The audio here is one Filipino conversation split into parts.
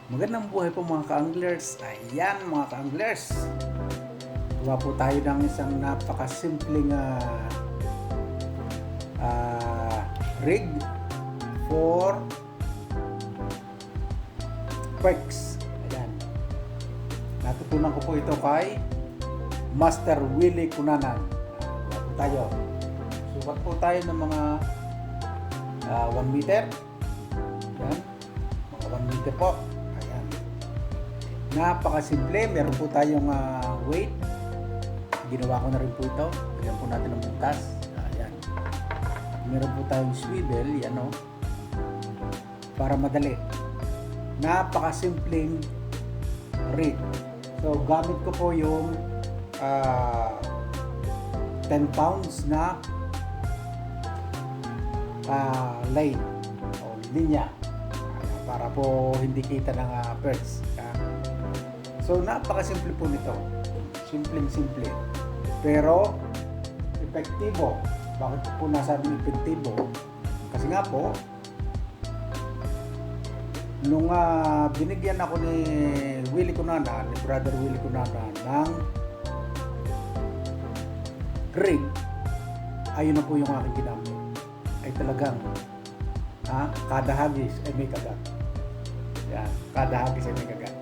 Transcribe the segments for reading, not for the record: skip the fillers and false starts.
Magandang buhay po mga ka-anglers. Ayan mga ka-anglers. Gawa po tayo ng isang napakasimpleng rig for perks. Ayan. Natutunan ko po ito kay Master Willie Cunanan. Gawa po tayo. Sukat po tayo ng mga 1 meter. Ayan. Mga 1 meter po. Napakasimple, meron po tayong weight. Ginawa ko na rin po ito. Lagyan po natin ng butas. Ayan. Meron po tayong swivel, yan o. Para madali. Napakasimpleng rig. So, gamit ko po yung 10 pounds na line o linya. Para po hindi kita ng perks. So, napakasimple po nito. Simpleng-simple. Pero, epektibo. Bakit po nasabing epektibo? Kasi nga po, nung binigyan ako ni Willie Cunanan, ni Brother Willie Cunanan, ng rig, ayun na po yung aking ginamit. Ay talagang, kada hagis ay may kagat. Yan, kada hagis ay may kagat.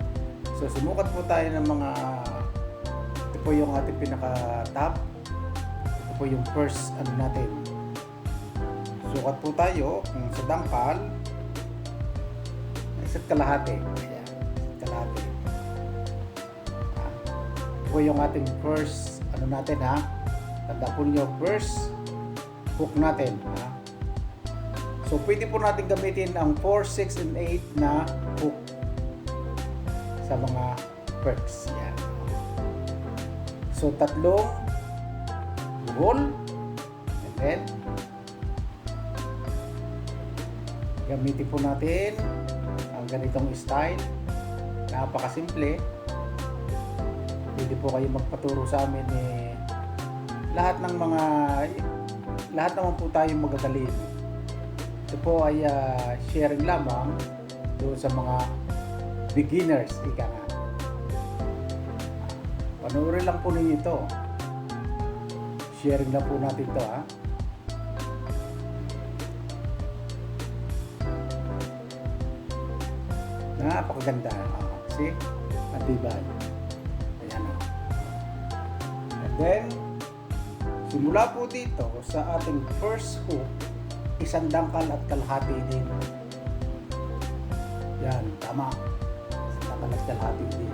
So, sumukat po tayo ng mga, ito po yung ating pinaka-top. Ito po yung first natin. Sukat po tayo kung sa dangkal, isa't kalahati. Ayan, isa't kalahati. Ito po yung ating first, natin tanda po niyo, first hook natin. So, pwede po natin gamitin ang 4, 6, and 8 na hook sa mga perks. Yan. So, tatlong buhol. And then, gamitin po natin ang ganitong style. Napakasimple. Pwede po kayo magpaturo sa amin lahat naman po tayong magagaling. Ito po ay sharing lamang doon sa mga beginners, ika nga. Panoorin lang po ninyo ito. Sharing lang po natin ito, Napakaganda. See? Matibay. Ayan o. And then, simula po dito sa ating first hook, isang dangkal at kalahati din. Yan, tama. Kalahati din.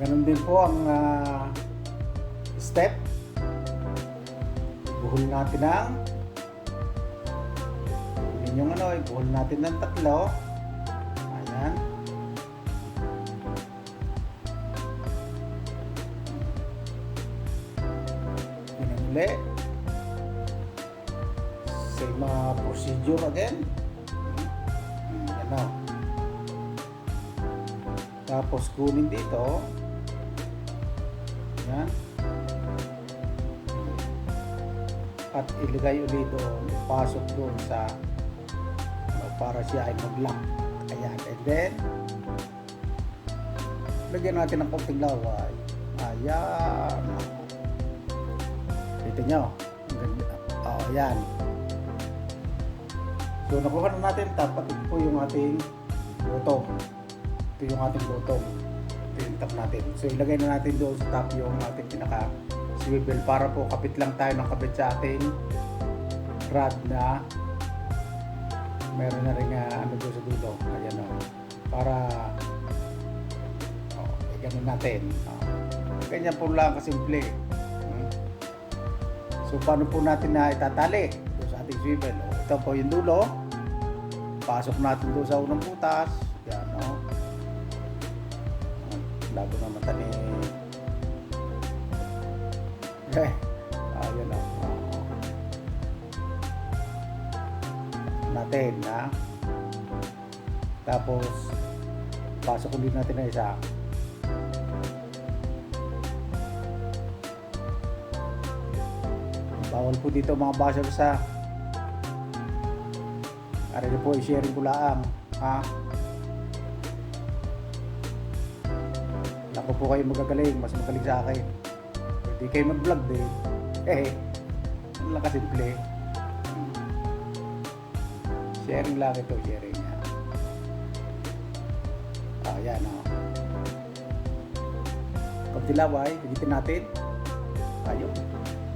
Ganun din po ang step. Ibuhol natin ibuhol natin ng tatlo. Ayan. Pinuli. Same procedure again. Yan. Tapos kunin dito. Yan. At ilagay ulit doon. Pasok doon sa para siya ay mag-lock. Ayan. And then, lagyan natin ng konting laway. Ayan. Ito nyo. Ayan. So, nakuha na natin, tapat ito po yung ating bottom. Ito yung ating bottom. Ito yung top natin. So, ilagay na natin doon sa top yung ating pinaka-swivel para po kapit lang tayo ng kapit sa ating rod na meron na rin doon sa dulo. Ayan o. Para ganun natin. Ganyan po lang kasimple. So, paano po natin na itatali doon sa ating swivel? Ito po yung dulo. Pasok natin doon sa unang butas. Yan, lago na mata ni ayan natin, tapos pasok ulit natin na isa. Bawal po dito mga basher sa Para rin po i-sharing ko lang. Ha? Alam ko po kayo magagaling, mas magaling sa akin. Pwede kayo mag-vlog din. Ano lang kasimple. Sharing lang ito, sharing. Yan o. Kunti laway, higitin natin. Ayun.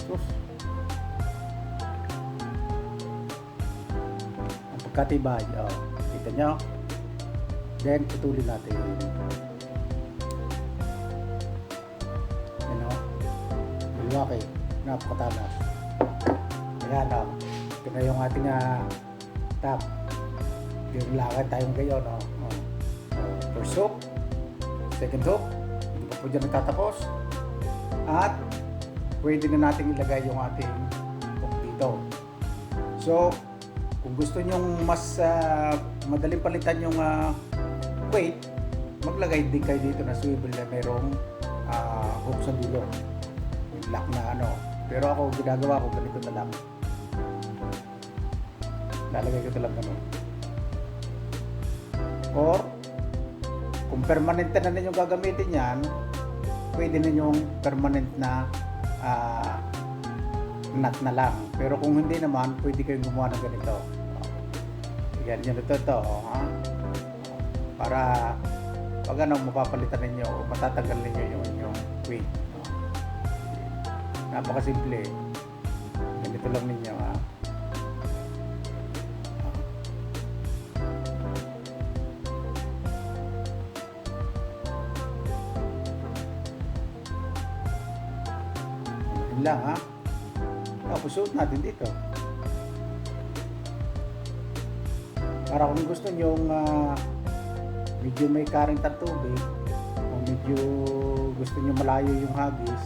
Sus. Ang pagkatibay. Kita nyo. Then, putulin natin. Yan o. Malwaki. Napakatalas. Ayan o. Ito na yung ating top. Yung lakad tayong gayon o. First hook. Second hook. Hindi pa po dyan nagtatapos. At pwede na natin ilagay yung ating hook dito. So, kung gusto nyong mas madaling palitan yung weight, maglagay din kayo dito na swivel na mayroong hook sa dulo. Yung lock na ano. Pero ako, ginagawa ko ganito na lang. Lalagay ko ito lang ganun. Or, kung permanent na ninyong gagamitin yan, pwede ninyong permanent na nut na lang. Pero kung hindi naman, pwede kayong gumawa ng ganito. Yan, ito. Ha? Para pag mapapalitan ninyo o matatanggal ninyo yung inyong weight. Napakasimple. Ganito lang ninyo. Ha? Lang ha. Tapos suot natin dito. Para kung gusto nyo medyo may karing tubig o medyo gusto nyo malayo yung hagis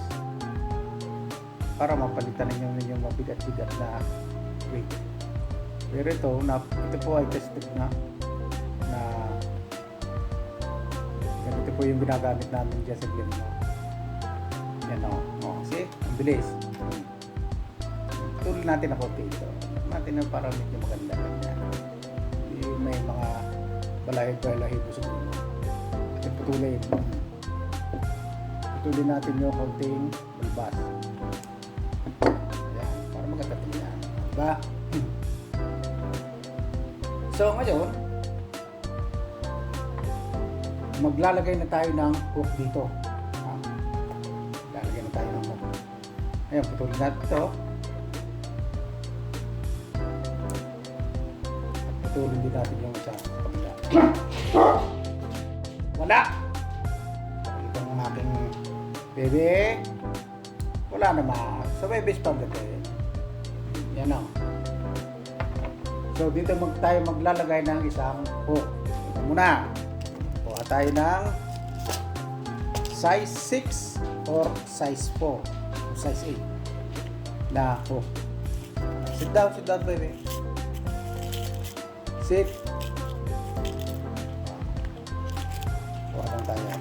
para mapalitan ninyo yung mabigat-bigat na weight. Pero ito po ay tested na ganito po yung ginagamit namin dyan sa Glenmore. Yan o. See? Ang bilis. Tuloy natin ako dito. Natin na para medyo maganda. Yung may mga balahibo sa dulo. At putulin. Putulin natin yung konting balbas. Ayan. Para maganda tingnan. Diba? So ngayon, maglalagay na tayo ng hook dito. Ayan, putulin natin ito. At putulin din natin yung isa sa kabila. Wala! Ito ang aking bebe. Wala naman. So, bebe spaghetti. Yan o. So, dito tayo maglalagay ng isang hook. Ito muna. Kuha tayo ng size 6 or size 4. Size 8 na hook. Sit down baby. Sit. Kuha lang tayo.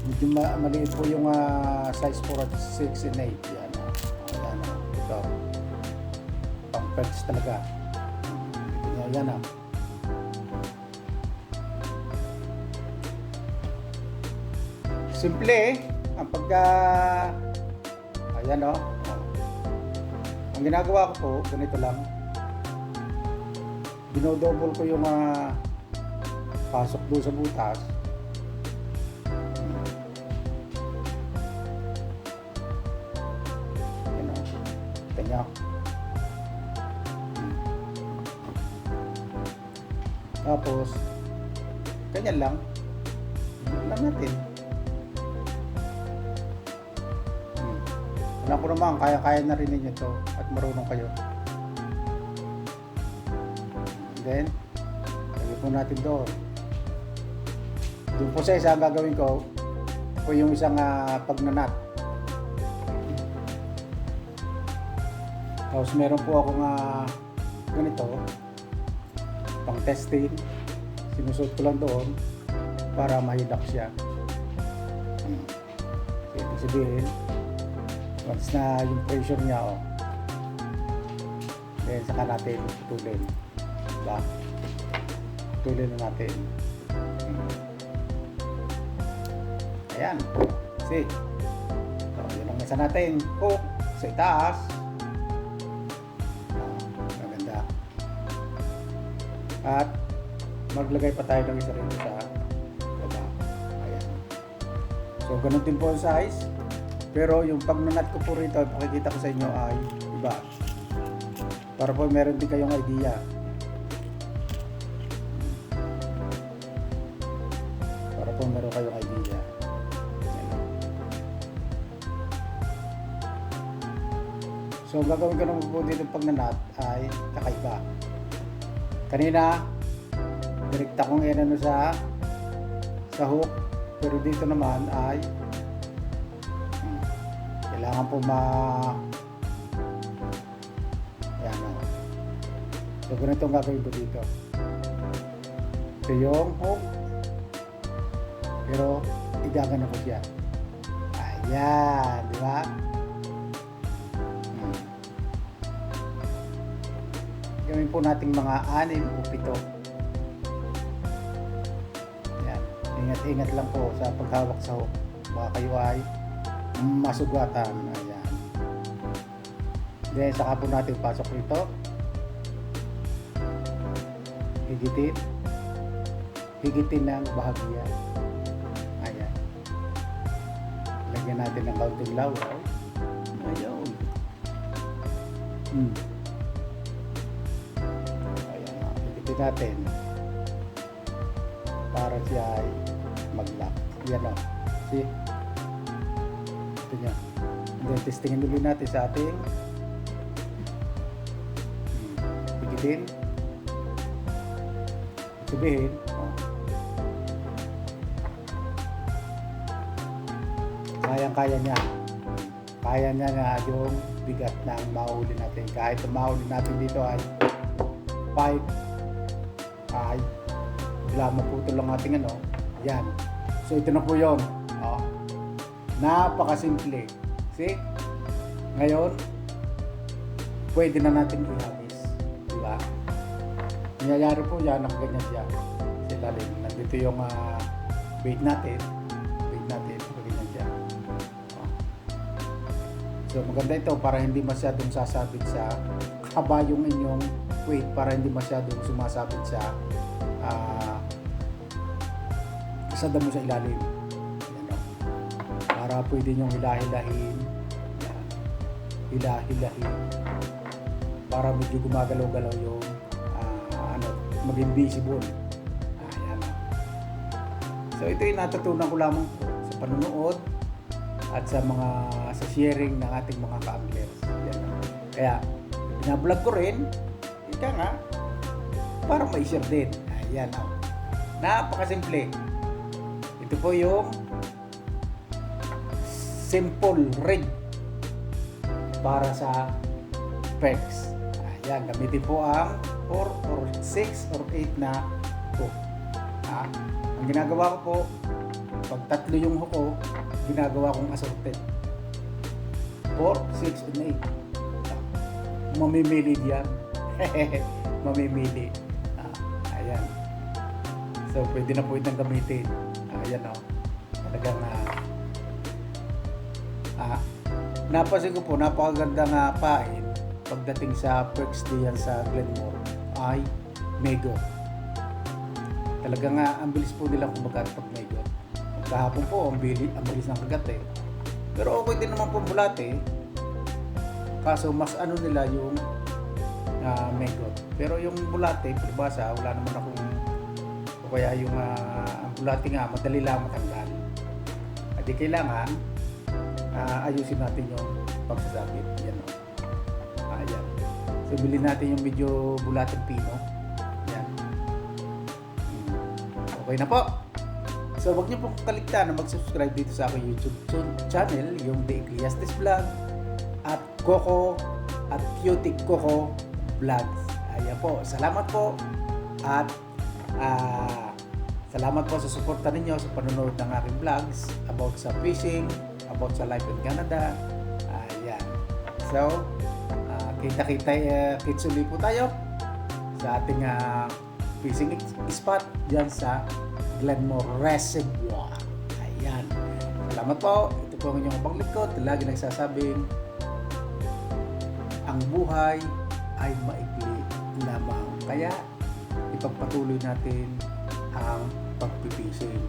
Medyo maliit po yung size 4 at 6 and 8. Yan. Yan. Ito. Pang perch talaga. Yan. Simple ang ayan o. Ang ginagawa ko po, ganito lang. Dinodouble ko yung pasok doon sa butas. Ayan o. Ito nyo. Tapos, ganyan lang. Ganyan lang natin. Alam ko naman, kaya-kaya na rin ninyo ito at marunong kayo. Then, lagay po natin doon. Doon po sa isa ang gagawin ko, po yung isang pagnanat. Tapos meron po akong ganito, pang testing. Sinusot ko lang doon para mahilak siya. So, ibig sabihin, Once na yung pressure niya, then saka natin putulin. Diba? Putulin na natin. Ayan. See? So, yun ang isa natin. Hook sa itaas. Maganda. At maglagay pa tayo ng isa rito sa baba. Ayan. So, ganun din po ang size. Pero yung pagnanat ko po rito, pakikita ko sa inyo ay iba. Para po meron din kayong idea. Para po meron kayong idea. So, gagawin ko naman po dito pagnanat ay kakaiba. Kanina, direkta kong inano sa hook. Pero dito naman ay kailangan po ayan o. So, ganito ang gagawin ko dito. Ito yung hook. Pero, igagano ko siya. Ayan, di ba? Gawin po nating mga 6 o 7. Ayan. Ingat-ingat lang po sa paghawak sa hook. Baka kayo ay masugatan. Ayan. Then, saka po natin pasok rito. Higitin. Higitin ng bahagya. Ayan. Lagyan natin ng kaunting laway. Ayun. Ayan. Higitin natin. Para siya ay mag-lock. Yan o. See? Niya. And then testingin ulit natin sa ating higitin. Sabihin, kayang-kaya niya. Kaya niya na yung bigat ng mahuli natin. Kahit ang mahuli natin dito ay 5 ay bigla maputol lang ating ano. Yan. So ito na po yun. Napakasimple. See? Ngayon, pwede na natin ihagis. Diba? Nangyayari po yan, nakaganyan siya. Sa ilalim. Nandito yung bait natin. Nakaganyan siya. So, maganda ito para hindi masyadong sasabit sa haba yung inyong weight, para hindi masyadong sumasabit sa damo sa ilalim. Para pwede nyong hilahilahin. Hilahilahin. Para medyo gumagalaw-galaw yung maging visible. Ayan. So ito yung natutunan ko lamang po sa panonood at sa sharing ng ating mga ka-anglers. Kaya binablog ko rin, ika nga, para ma-share din. Ayan. Napakasimple. Ito po yung simple rig para sa pegs. Ayan, gamitin po ang 4 or 6 or 8 na hook. Ang ginagawa ko po, pag tatlo yung hook ko, ginagawa kong assorted. 4, 6, and 8. Mamimili diyan. Mamimili. Ayan. So, pwede na po itong gamitin. Ayan o. Talagang napansin ko po, napakaganda nga pain pagdating sa perks diyan sa Glenmore ay Mego. Talaga nga, ang bilis po nilang kumagat pag Mego. Kahapon po, ang bilis ng kagat eh. Pero okay din naman po bulate. Kaso mas ano nila yung Mego. Pero yung bulate, peribasa, wala naman akong o kaya yung ang bulate nga, madali lang matanggal. At di kailangan ayusin natin yung pagsasabit. Yan o. Ayan. So, bilhin natin yung medyo bulateng pino. Yan. Okay na po. So, huwag niyo pong kaligtaan na mag-subscribe dito sa aking YouTube channel, yung The Ecclesiastes Vlog, at Coco, at Cutie Coco Vlogs. Ayan po. Salamat po. At salamat po sa suporta ninyo sa panonood ng aking vlogs about sa fishing, about sa life in Canada. So, kits uli po tayo sa ating fishing spot dyan sa Glenmore Reservoir. Ayan. Salamat po. Ito po ang inyong paglingkod. Lagi nagsasabing, ang buhay ay maikli lamang. Kaya, ipagpatuloy natin ang pagpipishing.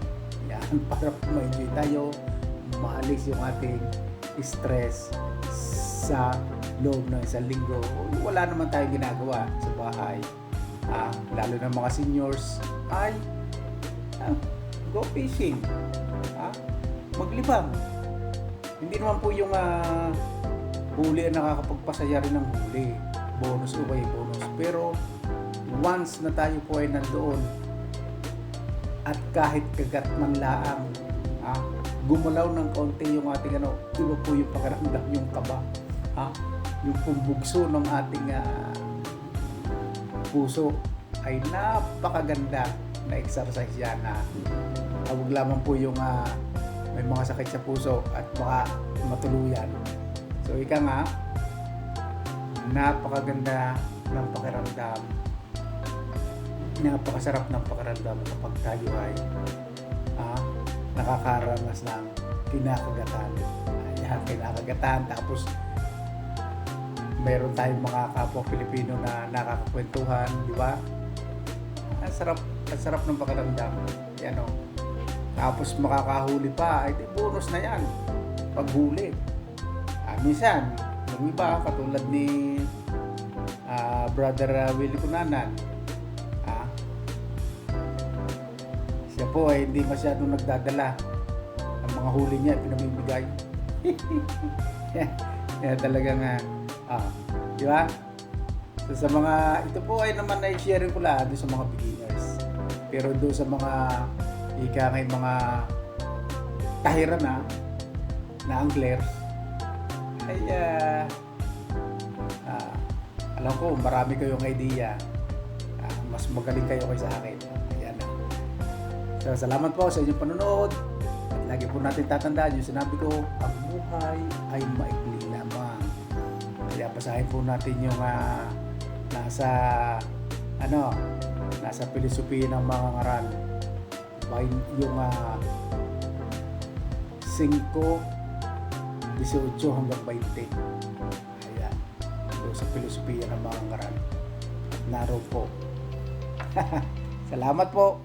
Yan, para ma-enjoy tayo, maalis yung ating stress sa loob ng isang linggo. Wala naman tayong ginagawa sa bahay. Lalo na mga seniors ay go fishing. Maglibang. Hindi naman po yung huli ang nakakapagpasaya rin ng huli. Bonus o bonus. Pero once na tayo po ay nandoon at kahit kagat man laang gumalaw ng konti yung ating iba po yung pakiramdam, yung kaba, yung pumbugso ng ating puso ay napakaganda na exercise yan. Huwag lamang po yung may mga sakit sa puso at baka matuluyan. So ika nga, napakaganda ng pakiramdam, napakasarap ng pakiramdam kapag tayo ay nakakaranas ng kinakagatan. Ayan, kinakagatan. Tapos meron tayong mga kapwa Pilipino na nakakakwentuhan, di ba? Ang sarap ng pakiramdam. Yan o. Tapos makakahuli pa, di bonus na yan. Paghuli. Minsan, yung iba, katulad ni Brother Willie Cunanan, siya po ay hindi masyadong nagdadala. Ang mga huli niya pinamimigay. Yan talagang di ba? So, sa mga ito po ay naman ay sharing ko lang doon sa mga beginners. Pero doon sa mga mga tahiran na anglers ay alam ko marami kayong idea. Mas magaling kayo kaysa akin. So, salamat po sa inyong panonood. At lagi po natin tatandaan yung sinabi ko, ang buhay ay maikli lamang. Kaya basahin po natin yung nasa filosofiya ng mga ngaral. Yung 5:18 hanggang 20. Ayan. So, sa filosofiya ng mga ngaral. Naroon po. Salamat po.